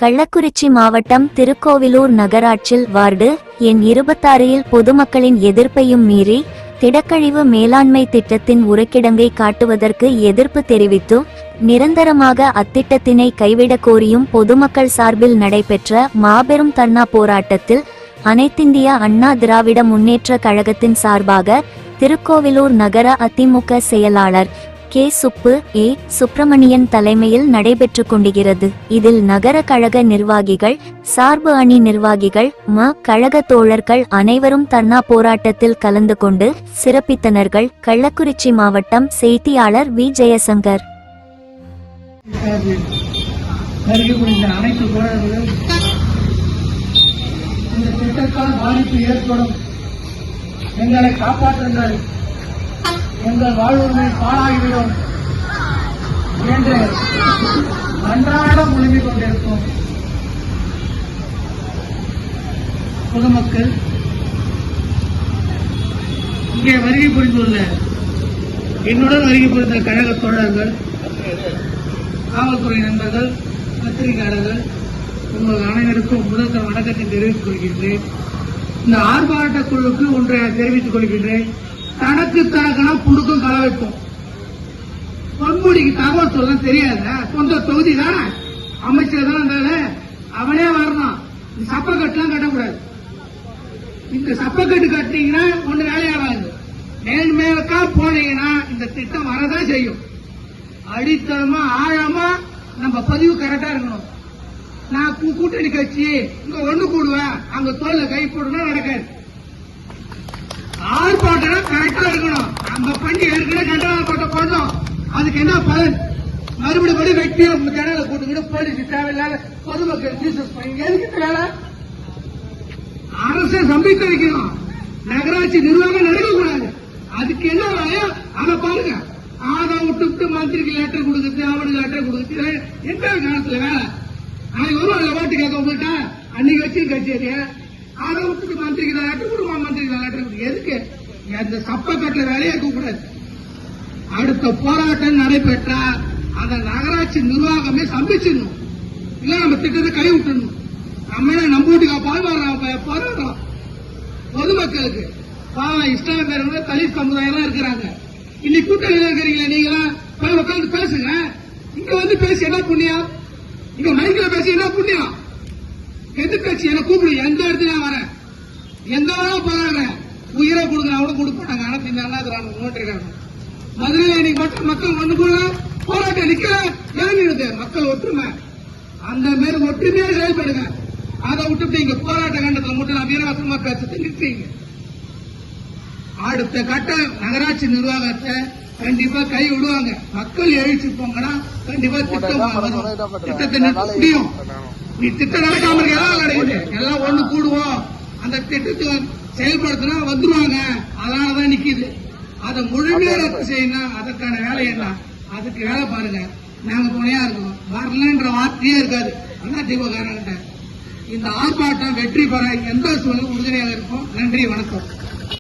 கள்ளக்குறிச்சி மாவட்டம் திருக்கோவிலூர் நகராட்சியில் வார்டு எண் 26 பொதுமக்களின் எதிர்ப்பையும் மீறி திடக்கழிவு மேலாண்மை திட்டத்தின் உரைக்கிடங்கை காட்டுவதற்கு எதிர்ப்பு தெரிவித்து நிரந்தரமாக அத்திட்டத்தினை கைவிடக் கோரியும் பொதுமக்கள் சார்பில் நடைபெற்ற மாபெரும் தர்ணா போராட்டத்தில் அனைத்திந்திய அண்ணா திராவிட முன்னேற்ற கழகத்தின் சார்பாக திருக்கோவிலூர் நகர அதிமுக செயலாளர் கே. சுப்பிரமணியன் தலைமையில் நடைபெற்று கொண்டிருக்கிறது. இதில் நகர கழக நிர்வாகிகள், சார்பு அணி நிர்வாகிகள், கழக தோழர்கள் அனைவரும் தர்ணா போராட்டத்தில் கலந்து கொண்டு சிறப்பித்தனர்கள். கள்ளக்குறிச்சி மாவட்டம் செய்தியாளர் வி. ஜெயசங்கர். எங்களை காப்பாற்றுங்கள், எங்கள் வாழ்வுரிமை பாழாகிவிடும் என்று அன்றாடம் முழுங்கிக் கொண்டிருக்கும் பொதுமக்கள் இங்கே வருகை புரிந்துள்ள என்னுடன் வருகை புரிந்த கழக தோழர்கள், காவல்துறை நண்பர்கள், பத்திரிகையாளர்கள், உங்கள் அனைவருக்கும் முதல் வணக்கத்தை தெரிவித்துக் கொள்கின்றேன். இந்த ஆர்ப்பாட்ட குழுக்கு ஒன்றை தெரிவித்துக் கொள்கின்றேன். தனக்குத்தான புடுக்கும் களை வைப்போம். பொன்முடிக்கு தகவல் சொல்ல தெரியாத சொந்த தொகுதி தானே, அமைச்சர் தான் இருந்தாலும் அவனே வரணும். இந்த சப்பக்கட்டுலாம் கட்டக்கூடாது. இந்த சப்பக்கட்டு கட்டினீங்கன்னா ஒண்ணு வேலையாகாது. மேல்மேலக்கா போனீங்கன்னா இந்த திட்டம் வரதான் செய்யும். அடித்தளமா ஆழமா நம்ம பதிவு கரெக்டா இருக்கணும். நான் கூட்டணி கட்சி இங்க ஒண்ணு கூடுவேன், அங்க தோல்ல கை போடணும், நடக்காது. ஆர்ப்பாட்டம் கரெக்டா இருக்கணும். நம்ம பண்ணி ஏற்கனவே கண்டனப்பட்ட பண்ணோம். அதுக்கு என்ன பலன்? மறுபடியும் வெட்டி ஜனங்களை கூட்டுக்கிட்டு போலீஸ் தேவையில்லாத பொதுமக்கள் எதுக்கு வேலை? அரசை சம்பிக்க வைக்கணும். நகராட்சி நிர்வாகம் நடக்கக்கூடாது. அதுக்கு என்ன வேலையோ அதை பாருங்க. அதை விட்டு மந்திரிக்கு லெட்டர் கொடுக்குறது, அவனுக்கு லெட்டர் கொடுக்குறது, எந்த காலத்துல வேலை? நாளைக்கு வரும் அதுல ஓட்டு கேட்க போயிட்டா அன்னைக்கு வச்சு கட்சி அதை விட்டுட்டு மந்திரிக்கு லெட்டர் கொடுமா, மந்திரிக்கு லெட்டர் கொடுக்கு எதுக்கு? அந்த சப்பக்கட்டுல வேலையை இருக்க கூடாது. அடுத்த போராட்டம் நடைபெற்றா அந்த நகராட்சி நிர்வாகமே சம்பிச்சிடணும். இல்ல நம்ம திட்டத்தை கை விட்டுணும். நம்ம நம்ம வீட்டுக்கு போராடுறோம். பொதுமக்களுக்கு இஸ்லாமியர்கள், தலித் சமுதாயம் இருக்கிறாங்க. இன்னைக்கு கூட்டணியில் இருக்கிறீங்களா? நீங்களாம் போய் உட்காந்து பேசுங்க. இங்க வந்து பேசி என்ன புண்ணியம்? இங்க மைக்கில் பேசி என்ன புண்ணியம்? எதிர்கட்சி என்ன கூப்பிடு, எந்த இடத்துல வரேன், எந்த வேணாலும் போறாங்க. உயிரை கொடுக்குற அவனும் கொடுப்பாங்க. அனைத்து நோட்டிருக்காங்க. மதுரையில் இன்னைக்கு மட்டும் மக்கள் ஒண்ணு கூட போராட்டம் நிக்கல, இறங்கிடுது மக்கள் ஒற்றுமை. அந்த மாதிரி ஒற்றுமையாக செயல்படுங்க. அதை விட்டுட்டு இங்க போராட்ட கண்டத்தில் மட்டும் நான் வீரவாசமா பேசத்தை நிறுத்தீங்க. அடுத்த கட்ட நகராட்சி நிர்வாகத்தை கண்டிப்பா கை விடுவாங்க. மக்கள் எழுச்சி போங்கன்னா கண்டிப்பா திட்டத்தை நிறுத்த முடியும். நீ திட்டம் நடக்காம எல்லாம் கிடைக்குது. எல்லாம் ஒண்ணு கூடுவோம். அந்த திட்டத்தை செயல்படுத்தினா வந்துருவாங்க. அதனாலதான் நிக்குது. அதை முழுமையா ரத்து செய்யணும். அதற்கான வேலை என்ன? அதுக்கு வேலை பாருங்க. நாங்க துணையா இருக்கோம். வரலன்ற வார்த்தையே இருக்காது. அதிமுக இந்த ஆர்ப்பாட்டம் வெற்றி பெற எந்த சூழ்நிலை உறுதுணையாக இருக்கும். நன்றி, வணக்கம்.